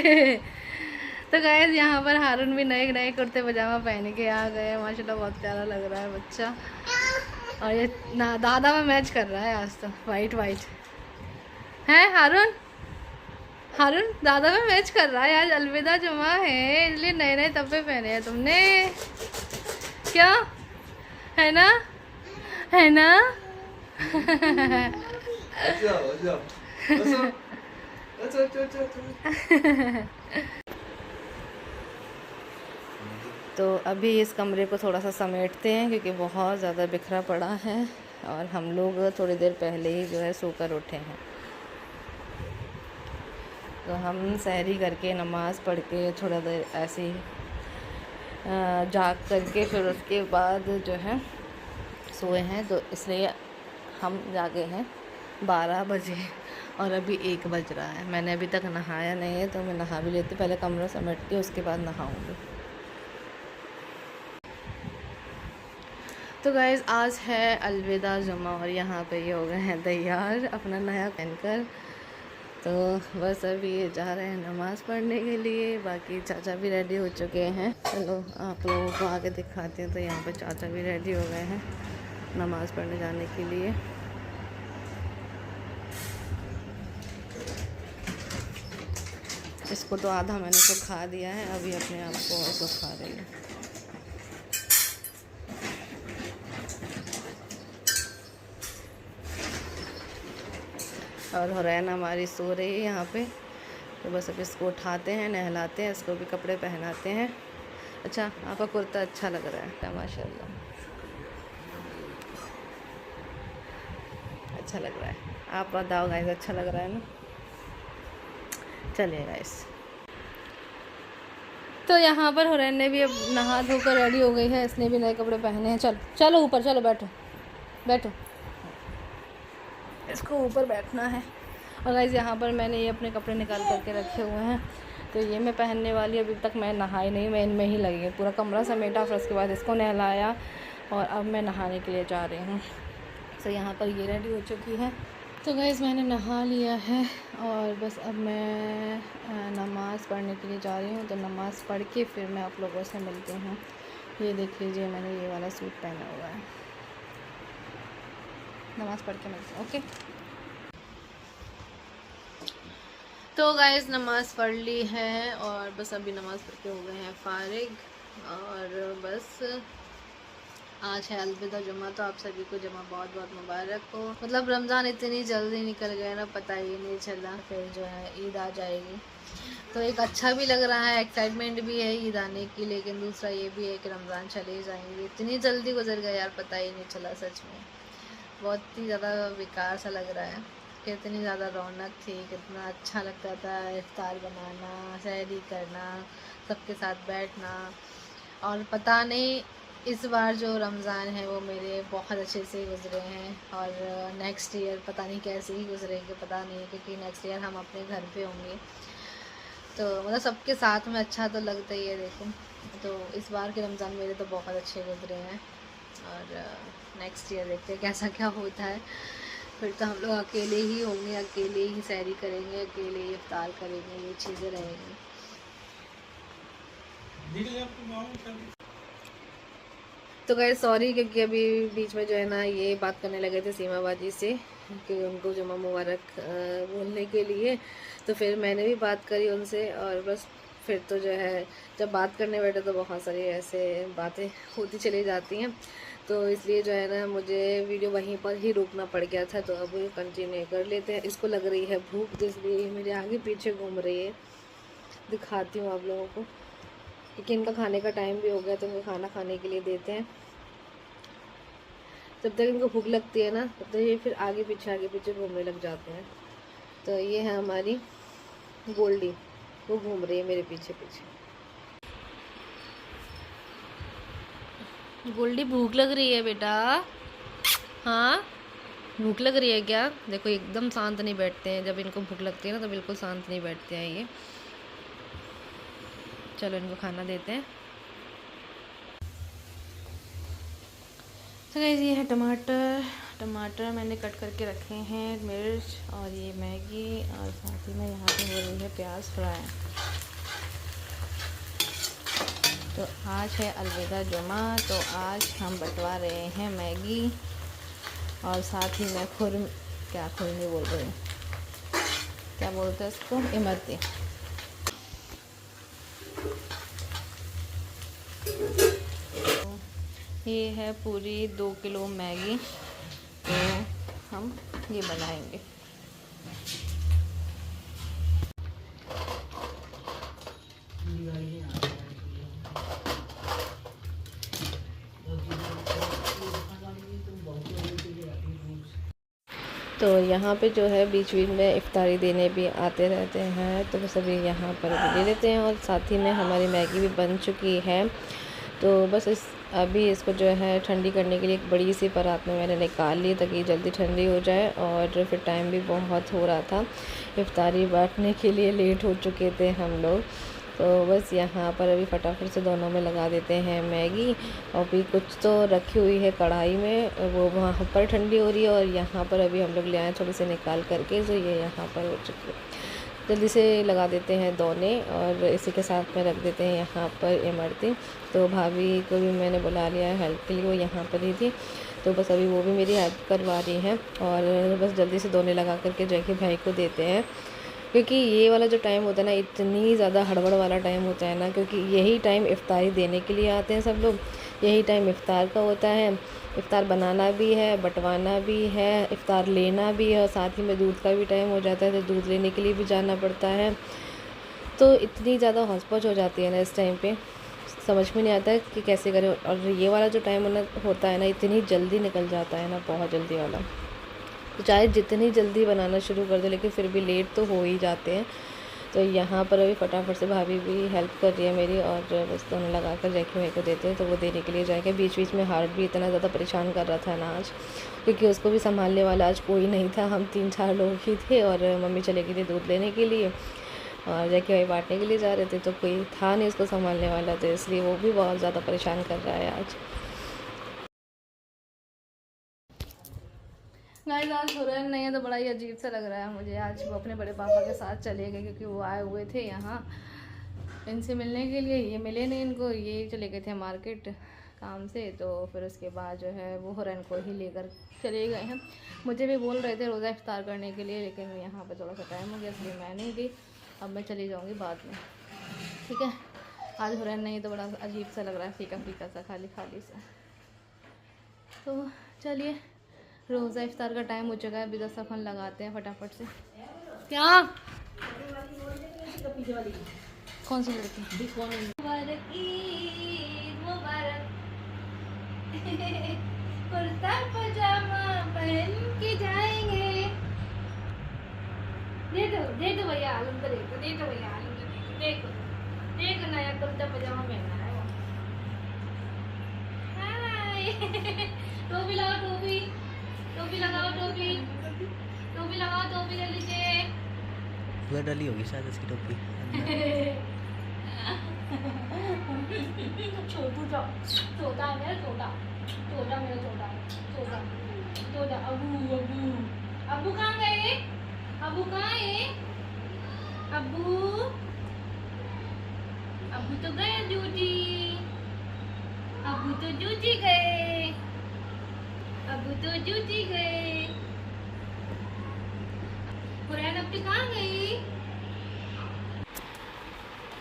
तो गाइस यहाँ पर हारून भी नए नए कुर्ते पजामा पहन के आ गए। माशाल्लाह बहुत प्यारा लग रहा है बच्चा। और ये ना दादा में मैच कर रहा है आज तो, वाइट वाइट है हारून। हारून दादा में मैच कर रहा है आज। अलविदा जुमा है इसलिए नए नए तब्बे पहने हैं तुमने, क्या है ना, है ना। तो अभी इस कमरे को थोड़ा सा समेटते हैं क्योंकि बहुत ज़्यादा बिखरा पड़ा है और हम लोग थोड़ी देर पहले ही जो है सोकर उठे हैं। तो हम सहरी करके नमाज़ पढ़ के थोड़ा देर ऐसे ही जाग करके फिर उसके बाद जो है सोए हैं। तो इसलिए हम जागे हैं 12 बजे और अभी 1 बज रहा है। मैंने अभी तक नहाया नहीं है तो मैं नहा भी लेती, पहले कमरा समेट के उसके बाद नहाऊंगी। तो गाइज़ आज है अलविदा जुमा और यहाँ पे ये हो गए हैं तैयार अपना नया पहनकर। तो बस अभी ये जा रहे हैं नमाज़ पढ़ने के लिए। बाकी चाचा भी रेडी हो चुके हैं। चलो आप लोगों को आगे दिखाते हैं। तो यहाँ पे चाचा भी रेडी हो गए हैं नमाज़ पढ़ने जाने के लिए। इसको तो आधा मैंने सुखा दिया है, अभी अपने आप को और सुखा रही है। और हुरैन हमारी सो रही है यहाँ पे। तो बस अब इसको उठाते हैं, नहलाते हैं, इसको भी कपड़े पहनाते हैं। अच्छा आपका कुर्ता अच्छा लग रहा है माशाल्लाह, अच्छा लग रहा है। आप बताओ गाइस अच्छा लग रहा है ना। चलिए गाइस, तो यहाँ पर हुरैन ने भी अब नहा धोकर रेडी हो गई है। इसने भी नए कपड़े पहने हैं। चलो चलो ऊपर चलो, बैठो बैठो, इसको ऊपर बैठना है। और गाइस यहाँ पर मैंने ये अपने कपड़े निकाल करके रखे हुए हैं। तो ये मैं पहनने वाली, अभी तक मैं नहाई नहीं, मैं इनमें ही लगी हूँ। पूरा कमरा समेटा, फिर उसके बाद इसको नहलाया और अब मैं नहाने के लिए जा रही हूँ। तो यहाँ पर ये रेडी हो चुकी है। तो गाइस मैंने नहा लिया है और बस अब मैं नमाज़ पढ़ने के लिए जा रही हूँ। तो नमाज़ पढ़ के फिर मैं आप लोगों से मिलती हूँ। ये देख लीजिए मैंने ये वाला सूट पहना हुआ है। नमाज़ पढ़ के मिलती हूँ, ओके। तो गाइस नमाज़ पढ़ ली है और बस अभी नमाज़ पढ़ के हो गए हैं फारिग। और बस आज है अलविदा जुमा। तो आप सभी को जुमा बहुत बहुत मुबारक हो। मतलब रमज़ान इतनी जल्दी निकल गया ना, पता ही नहीं चला। फिर जो है ईद आ जाएगी तो एक अच्छा भी लग रहा है, एक्साइटमेंट भी है ईद आने की। लेकिन दूसरा ये भी है कि रमज़ान चले जाएंगे, इतनी जल्दी गुजर गया यार, पता ही नहीं चला। सच में बहुत ही ज़्यादा बेकार सा लग रहा है। कितनी ज़्यादा रौनक थी, कितना अच्छा लगता था इफ्तार बनाना, सहरी करना, सबके साथ बैठना। और पता नहीं इस बार जो रमज़ान है वो मेरे बहुत अच्छे से गुजरे हैं। और नेक्स्ट ईयर पता नहीं कैसे ही गुजरेंगे, पता नहीं, क्योंकि नेक्स्ट ईयर हम अपने घर पे होंगे। तो मतलब सबके साथ में अच्छा तो लगता ही है। देखो तो इस बार के रमज़ान मेरे तो बहुत अच्छे गुजरे हैं। और नेक्स्ट ईयर देखते हैं कैसा क्या होता है। फिर तो हम लोग अकेले ही होंगे, अकेले ही सहरी करेंगे, अकेले ही इफ्तार करेंगे, ये चीज़ें रहेंगी। तो गाइस सॉरी, क्योंकि अभी बीच में जो है ना ये बात करने लगे थे सीमा बाजी से कि उनको जुमा मुबारक बोलने के लिए। तो फिर मैंने भी बात करी उनसे और बस फिर तो जो है जब बात करने बैठे तो बहुत सारी ऐसे बातें होती चली जाती हैं। तो इसलिए जो है ना मुझे वीडियो वहीं पर ही रोकना पड़ गया था। तो अब कंटिन्यू कर लेते हैं। इसको लग रही है भूख, तो इसलिए मेरे आगे पीछे घूम रही है। दिखाती हूँ आप लोगों को, क्योंकि इनका खाने का टाइम भी हो गया तो इनको खाना खाने के लिए देते हैं। जब तक इनको भूख लगती है ना तब तक ये फिर आगे पीछे घूमने लग जाते हैं। तो ये है हमारी गोल्डी, वो घूम रही है मेरे पीछे पीछे। गोल्डी भूख लग रही है बेटा? हाँ भूख लग रही है क्या? देखो एकदम शांत नहीं बैठते हैं, जब इनको भूख लगती है ना तो बिल्कुल शांत नहीं बैठते हैं ये। चलो इनको खाना देते हैं। तो गाइस ये है टमाटर मैंने कट करके रखे हैं, मिर्च और ये मैगी, और साथ ही में यहाँ पे हो रही है प्याज फ्राई। तो आज है अलविदा जुमा, तो आज हम बंटवा रहे हैं मैगी और साथ ही मैं खुरमी बोल रही हूँ, क्या बोलते हैं इसको, इमरती। ये है पूरी 2 किलो मैगी, तो हम ये बनाएंगे। तो यहाँ पे जो है बीच बीच में इफ्तारी देने भी आते रहते हैं, तो बस अभी यहाँ पर ले लेते हैं और साथ ही में हमारी मैगी भी बन चुकी है। तो बस अभी इसको जो है ठंडी करने के लिए एक बड़ी सी परात में मैंने निकाल ली ताकि जल्दी ठंडी हो जाए, और फिर टाइम भी बहुत हो रहा था, इफ्तारी बांटने के लिए लेट हो चुके थे हम लोग। तो बस यहाँ पर अभी फटाफट से दोनों में लगा देते हैं मैगी। और भी कुछ तो रखी हुई है कढ़ाई में, वो वहाँ पर ठंडी हो रही है, और यहाँ पर अभी हम लोग ले आए थोड़े से निकाल करके, तो ये यहाँ पर हो चुकी है। जल्दी से लगा देते हैं दोने, और इसी के साथ में रख देते हैं यहाँ पर इमरती। तो भाभी को भी मैंने बुला लिया है हेल्प के लिए, वो यहाँ पर ही थी, तो बस अभी वो भी मेरी हेल्प करवा रही हैं। और बस जल्दी से दोने लगा करके जैकी भाई को देते हैं, क्योंकि ये वाला जो टाइम होता है ना, इतनी ज़्यादा हड़बड़ वाला टाइम होता है ना, क्योंकि यही टाइम इफ्तारी देने के लिए आते हैं सब लोग, यही टाइम इफ्तार का होता है। इफ्तार बनाना भी है, बंटवाना भी है, इफ्तार लेना भी है, और साथ ही में दूध का भी टाइम हो जाता है, तो दूध लेने के लिए भी जाना पड़ता है। तो इतनी ज़्यादा हौच-पौच हो जाती है ना इस टाइम पे, समझ में नहीं आता है कि कैसे करें। और ये वाला जो टाइम होता है ना, इतनी जल्दी निकल जाता है ना, बहुत जल्दी वाला। तो चाहे जितनी जल्दी बनाना शुरू कर दे, लेकिन फिर भी लेट तो हो ही जाते हैं। तो यहाँ पर अभी फटाफट से भाभी भी हेल्प कर रही है मेरी, और बस दोनों लगा कर जैकी भाई को देते हैं, तो वो देने के लिए जाएगा। बीच बीच में हार्ट भी इतना ज़्यादा परेशान कर रहा था ना आज, क्योंकि उसको भी संभालने वाला आज कोई नहीं था, हम 3-4 लोग ही थे, और मम्मी चले गई थी दूध लेने के लिए, और जैकी भाई बांटने के लिए जा रहे थे, तो कोई था नहीं उसको संभालने वाला, तो इसलिए वो भी बहुत ज़्यादा परेशान कर रहा है आज। गाइस आज हुरैन नहीं है, तो बड़ा ही अजीब सा लग रहा है मुझे। आज वो अपने बड़े पापा के साथ चले गए, क्योंकि वो आए हुए थे यहाँ इनसे मिलने के लिए, ये मिले नहीं इनको, ये चले गए थे मार्केट काम से। तो फिर उसके बाद जो है वो हुरैन को ही लेकर चले गए हैं। मुझे भी बोल रहे थे रोज़ा इफ्तार करने के लिए, लेकिन यहाँ पर थोड़ा सा टाइम हो गया, इसलिए मैं नहीं गई। अब मैं चली जाऊँगी बाद में, ठीक है। आज हुरैन नहीं तो बड़ा अजीब सा लग रहा है, फीका फीका सा, खाली खाली सा। तो चलिए, रोज़ा इफ्तार का टाइम हो चुका है, अभी दस्तरखान लगाते हैं फटाफट से। क्या कौन सी लड़की? मुबारक ईद मुबारक। कुर्ता पजामा पहन के जाएंगे। दे दो भैया आलम को, दे दो भैया आलम को, देखो देखो नया कुर्ता पजामा पहना है। टोपी लगाओ, टोपी टोपी लगाओ, टोपी टोपी लगाओ, टोपी जल्दी से। पूरा डली होगी शायद इसकी टोपी। छोटा है मेरा, छोटा छोटा मेरा, छोटा छोटा छोटा। अबू अबू अबू कहाँ गए? अबू कहाँ है? अबू अबू तो गए ड्यूटी, अबू तो ड्यूटी गए, अबू तो ड्यूटी गए। हुरैन अपनी कहाँ गई?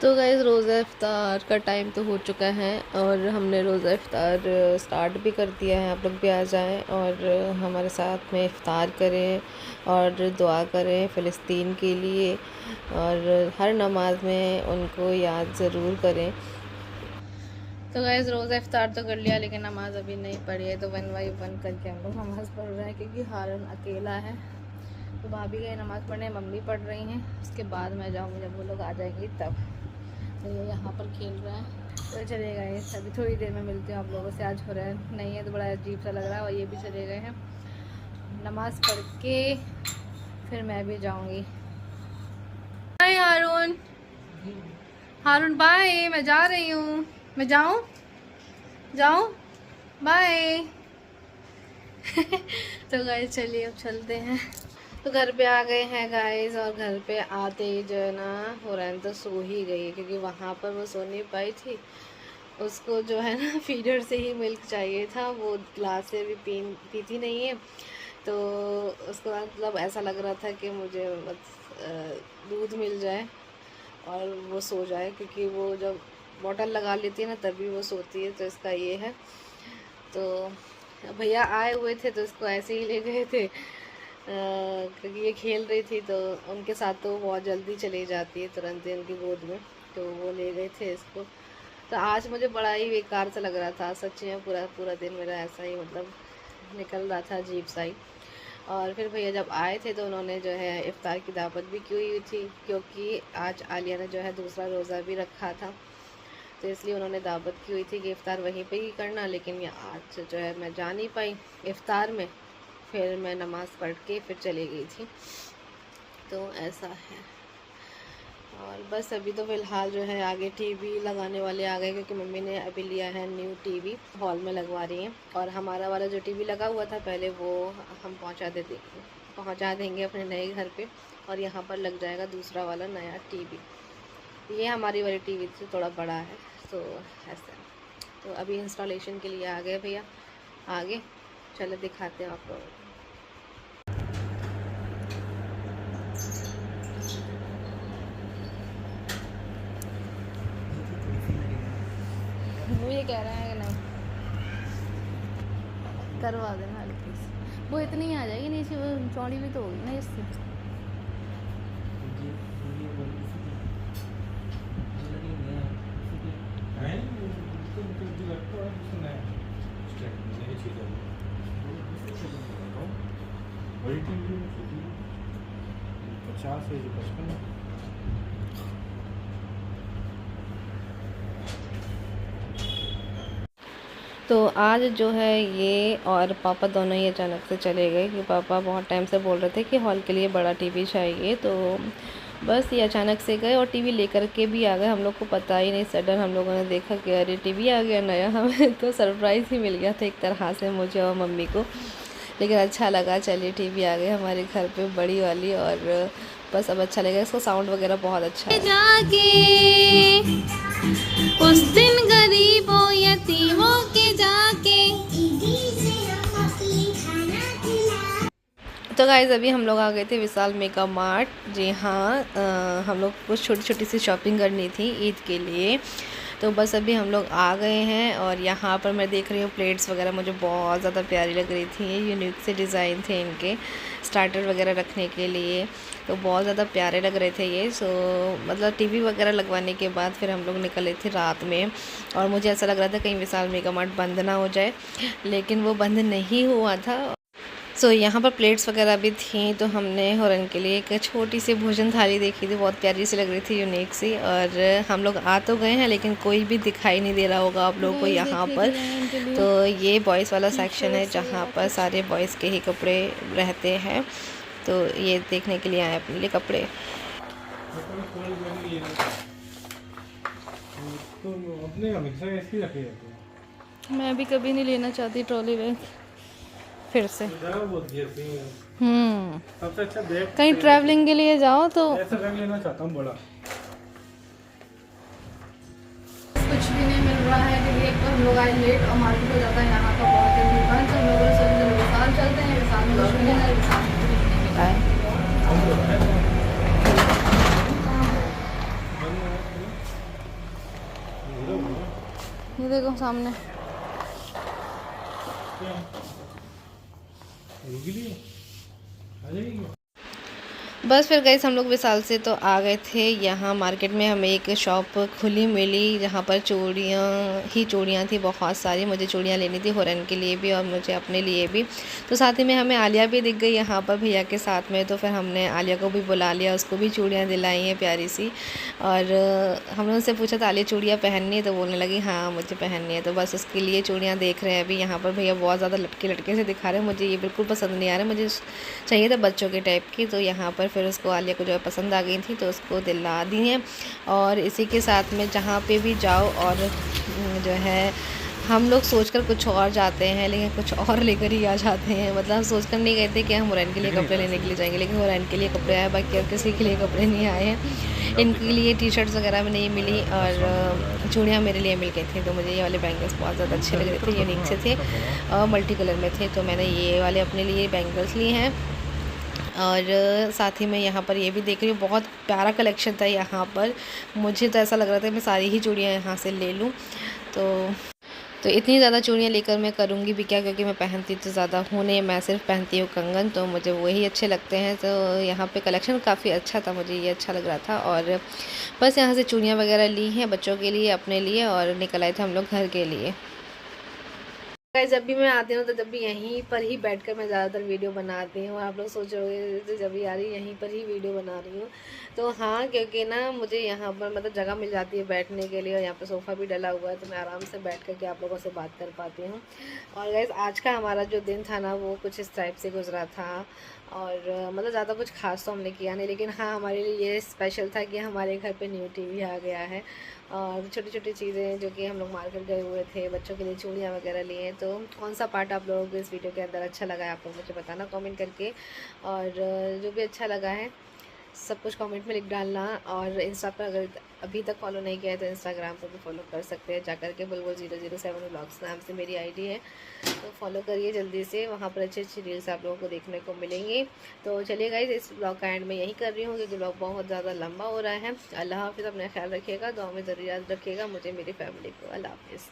तो गाइस रोज़ा इफ्तार का टाइम तो हो चुका है, और हमने रोज़ा इफ्तार स्टार्ट भी कर दिया है। आप लोग भी आ जाएं और हमारे साथ में इफ्तार करें और दुआ करें फ़लस्तीन के लिए, और हर नमाज में उनको याद ज़रूर करें। तो गाइस रोज़ा इफ्तार तो कर लिया, लेकिन नमाज़ अभी नहीं पढ़ी है, तो 1 बाई 1 करके हम लोग नमाज़ पढ़ रहे हैं, क्योंकि हारून अकेला है। तो भाभी गए नमाज़ पढ़ने, मम्मी पढ़ रही हैं, उसके बाद मैं जाऊँगी जब वो लोग आ जाएंगी तब। तो ये यहाँ पर खेल रहे हैं, तो चले गए। अभी थोड़ी देर में मिलते हैं आप लोगों से। आज हो रहा है नहीं है तो बड़ा अजीब सा लग रहा है, और ये भी चले गए हैं। नमाज़ पढ़ के फिर मैं भी जाऊँगी। बाय हारून, हारून बाय, मैं जा रही हूँ। मैं जाऊँ बाय। तो गाइस चलिए अब चलते हैं। तो घर पे आ गए हैं गाइस, और घर पे आते ही जो है ना हुरैन तो सो ही गई, क्योंकि वहाँ पर वो सो नहीं पाई थी, उसको जो है ना फीडर से ही मिल्क चाहिए था, वो ग्लास से भी पीती नहीं है। तो उसको मतलब ऐसा लग रहा था कि मुझे दूध मिल जाए और वो सो जाए, क्योंकि वो जब बॉटल लगा लेती है ना तभी वो सोती है। तो इसका ये है। तो भैया आए हुए थे तो इसको ऐसे ही ले गए थे, क्योंकि ये खेल रही थी तो उनके साथ तो बहुत जल्दी चली जाती है तुरंत ही उनकी गोद में, तो वो ले गए थे इसको। तो आज मुझे बड़ा ही बेकार सा लग रहा था सच्ची में, पूरा पूरा दिन मेरा ऐसा ही मतलब निकल रहा था अजीब सा ही। और फिर भैया जब आए थे तो उन्होंने जो है इफ़्तार की दावत भी की हुई थी, क्योंकि आज आलिया ने जो है दूसरा रोज़ा भी रखा था, तो इसलिए उन्होंने दावत की हुई थी कि इफ़्तार वहीं पे ही करना। लेकिन ये आज जो है मैं जा नहीं पाई इफ़्तार में, फिर मैं नमाज़ पढ़ के फिर चली गई थी। तो ऐसा है। और बस अभी तो फ़िलहाल जो है आगे टीवी लगाने वाले आ गए, क्योंकि मम्मी ने अभी लिया है न्यू टीवी, हॉल में लगवा रही हैं। और हमारा वाला जो टीवी लगा हुआ था पहले वो हम पहुंचा देंगे अपने नए घर पे, और यहाँ पर लग जाएगा दूसरा वाला नया टीवी। ये हमारी वाली टीवी से थोड़ा बड़ा है, तो ऐसा। तो अभी इंस्टॉलेशन के लिए आ गए भैया आगे, चलो दिखाते हैं आप लोगों को। वो ये कह रहे हैं कि नहीं करवा देना हल्की सी, वो इतनी आ जाएगी नीचे, वो चौड़ी भी तो होगी ना इससे। बड़ी टीवी 50 है 55। तो आज जो है ये और पापा दोनों ही अचानक से चले गए, कि पापा बहुत टाइम से बोल रहे थे कि हॉल के लिए बड़ा टीवी चाहिए, तो बस ये अचानक से गए और टीवी लेकर के भी आ गए। हम लोग को पता ही नहीं, सडन हम लोगों ने देखा कि अरे टीवी आ गया नया। हमें तो सरप्राइज़ ही मिल गया था एक तरह से, मुझे और मम्मी को। लेकिन अच्छा लगा, चलिए टीवी आ गई हमारे घर पे बड़ी वाली, और बस अब अच्छा लगा। इसका साउंड वगैरह बहुत अच्छा है। जाके उस दिन गरीबों यतीमों के जाके। तो गाइज़ अभी हम लोग आ गए थे विशाल मेगा मार्ट। जी हाँ, हम लोग कुछ छोटी छोटी सी शॉपिंग करनी थी ईद के लिए, तो बस अभी हम लोग आ गए हैं। और यहाँ पर मैं देख रही हूँ प्लेट्स वगैरह मुझे बहुत ज़्यादा प्यारी लग रही थी, यूनिक से डिज़ाइन थे इनके, स्टार्टर वगैरह रखने के लिए, तो बहुत ज़्यादा प्यारे लग रहे थे ये। सो मतलब टीवी वगैरह लगवाने के बाद फिर हम लोग निकले थे रात में, और मुझे ऐसा लग रहा था कहीं विशाल मेगा मार्ट बंद ना हो जाए, लेकिन वो बंद नहीं हुआ था। सो यहाँ पर प्लेट्स वगैरह भी थी, तो हमने हुरन के लिए एक छोटी सी भोजन थाली देखी थी, बहुत प्यारी सी लग रही थी, यूनिक सी। और हम लोग आ तो गए हैं लेकिन कोई भी दिखाई नहीं दे रहा होगा आप लोगों को यहाँ पर। तो ये बॉयज़ वाला सेक्शन है जहाँ पर सारे बॉयज़ के ही कपड़े रहते हैं, तो ये देखने के लिए आए अपने लिए कपड़े। मैं भी कभी नहीं लेना चाहती ट्रॉली बैग फिर से। सबसे अच्छा बैग कहीं ट्रैवलिंग के लिए जाओ तो ऐसा बैग लेना चाहता हूँ बड़ा। कुछ भी नहीं मिल रहा है, क्योंकि एक तो हम लोग आए लेट और मार्केट हो जाता है यहाँ का बहुत जल्दी बंद। तो हम लोग सोचे विशाल चलते हैं, विशाल में कुछ मिलेगा, विशाल में कुछ नहीं मिला है। ये देखो सामने बस। फिर गए हम लोग विशाल से तो आ गए थे यहाँ मार्केट में। हमें एक शॉप खुली मिली जहाँ पर चूड़ियाँ थी बहुत सारी। मुझे चूड़ियाँ लेनी थी हुरन के लिए भी और मुझे अपने लिए भी। तो साथ ही में हमें आलिया भी दिख गई यहाँ पर भैया के साथ में, तो फिर हमने आलिया को भी बुला लिया, उसको भी चूड़ियाँ दिलाई हैं प्यारी सी। और हमने उनसे पूछा था आलिया चूड़ियाँ पहननी है, तो बोलने लगी हाँ मुझे पहननी है। तो बस उसके लिए चूड़ियाँ देख रहे हैं अभी यहाँ पर। भैया बहुत ज़्यादा लटके से दिखा रहे हैं, मुझे ये बिल्कुल पसंद नहीं आ रहा, मुझे चाहिए था बच्चों के टाइप की। तो यहाँ पर फिर उसको आलिया को जो है पसंद आ गई थी तो उसको दिला दी हैं। और इसी के साथ में जहाँ पे भी जाओ और जो है हम लोग सोचकर कुछ और जाते हैं लेकिन कुछ और लेकर ही आ जाते हैं। मतलब हम सोचकर नहीं गए थे कि हम हुरैन के लिए कपड़े लेने के लिए जाएंगे, लेकिन हुरैन के लिए कपड़े आए, बाकी और किसी के लिए कपड़े नहीं आए हैं। इनके लिए टी शर्ट्स वगैरह में नहीं मिली और चूड़ियाँ मेरे लिए मिल गई थी। तो मुझे ये वाले बैंगल्स बहुत ज़्यादा अच्छे लग रहे थे, यूनिक से थे और मल्टी कलर में थे, तो मैंने ये वाले अपने लिए बैंगल्स लिए हैं। और साथ ही मैं यहाँ पर ये भी देख रही हूँ, बहुत प्यारा कलेक्शन था यहाँ पर। मुझे तो ऐसा लग रहा था मैं सारी ही चूड़ियाँ यहाँ से ले लूँ। तो इतनी ज़्यादा चूड़ियाँ लेकर मैं करूँगी भी क्या, क्योंकि मैं पहनती तो ज़्यादा हूँ नहीं, मैं सिर्फ पहनती हूँ कंगन, तो मुझे वही अच्छे लगते हैं। तो यहाँ पे कलेक्शन काफ़ी अच्छा था, मुझे ये अच्छा लग रहा था। और बस यहाँ से चूड़ियाँ वगैरह ली हैं बच्चों के लिए, अपने लिए, और निकल आए थे हम लोग घर के लिए। गाइस जब भी मैं आती हूँ तो जब भी यहीं पर ही बैठकर मैं ज़्यादातर वीडियो बनाती हूँ। आप लोग सोच रहे होंगे तो जब भी आ रही यहीं पर ही वीडियो बना रही हूँ, तो हाँ, क्योंकि ना मुझे यहाँ पर मतलब जगह मिल जाती है बैठने के लिए, और यहाँ पर सोफ़ा भी डला हुआ है, तो मैं आराम से बैठ करके आप लोगों से बात कर पाती हूँ। और गाइस आज का हमारा जो दिन था ना वो कुछ इस टाइप से गुजरा था, और मतलब ज़्यादा कुछ खास तो हमने किया नहीं, लेकिन हाँ हमारे लिए ये स्पेशल था कि हमारे घर पे न्यू टीवी आ गया है। और छोटी छोटी चीज़ें जो कि हम लोग मार्केट गए हुए थे, बच्चों के लिए चूड़ियाँ वगैरह लिए। तो कौन सा पार्ट आप लोगों को इस वीडियो के अंदर अच्छा लगा है आप लोग मुझे बताना कमेंट करके, और जो भी अच्छा लगा है सब कुछ कमेंट में लिख डालना। और इंस्टा पर अगर अभी तक फॉलो नहीं किया है तो इंस्टाग्राम पर भी फॉलो कर सकते हैं जाकर के, बुलबुल 007 व्लॉग्स नाम से मेरी आईडी है, तो फॉलो करिए जल्दी से। वहाँ पर अच्छी अच्छी रील्स आप लोगों को देखने को मिलेंगी। तो चलिए गाइस इस ब्लॉग का एंड मैं यही कर रही हूँ, क्योंकि ब्लॉग बहुत ज़्यादा लंबा हो रहा है। अल्लाह हाफिज़, अपना ख्याल रखिएगा, दुआ में ज़रूर याद रखिएगा मुझे, मेरी फैमिली को। अल्लाह हाफिज़।